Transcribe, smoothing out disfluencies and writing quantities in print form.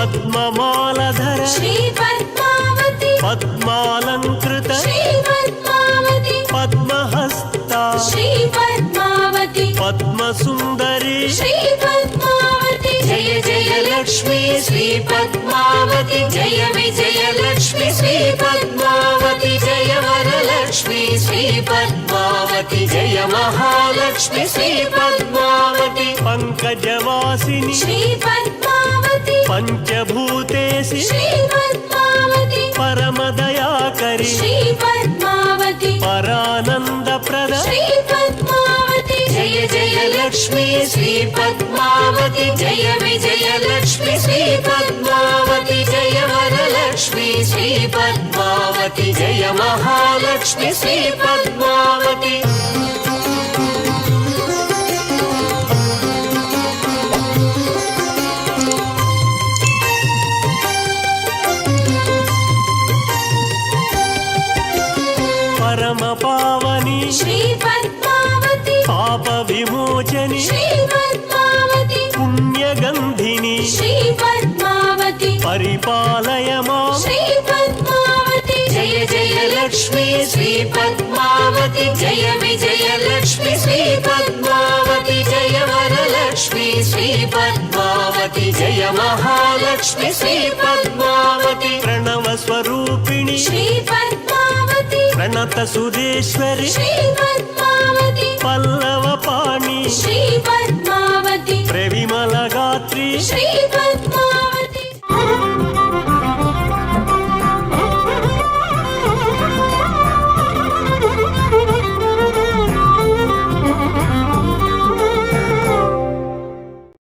पद्ममालधर श्री पद्मावती पद्मालंकृत श्री पद्मावती पद्महस्ता श्री पद्मावती पद्मसुंदरी श्री पद्मावती जय जय लक्ष्मी श्री पद्मावती जय विजय लक्ष्मी श्री पद्मावती जय वरलक्ष्मी श्री पद्मावती जय महालक्ष्मी श्री पद्मावती पंकजवासिनी श्री पद्मावती पंचभूतेषु श्री पद्मावती परमदयाकरी श्री पद्मावती परानंदप्रद श्री पद्मावती जय जय लक्ष्मी श्री पद्मावती जय विजय लक्ष्मी श्री पद्मावती जय वरलक्ष्मी श्री पद्मावती जय महालक्ष्मी श्री पद्मावती परम पावनी श्री पद्मावती पाप विमोचनी श्री पद्मावती पुण्यगंधिनी श्री पद्मावती परिपालय मां श्री पद्मावती जय जय लक्ष्मी श्री पद्मावती जय विजय लक्ष्मी श्री पद्मावती जय वरलक्ष्मी श्री पद्मावती जय महालक्ष्मी श्री पद्मावती प्रणव स्वरूपिणी श्री पद्मावती प्रणत सुरेश्वरी श्री पद्मावती पल्लव पाणी श्री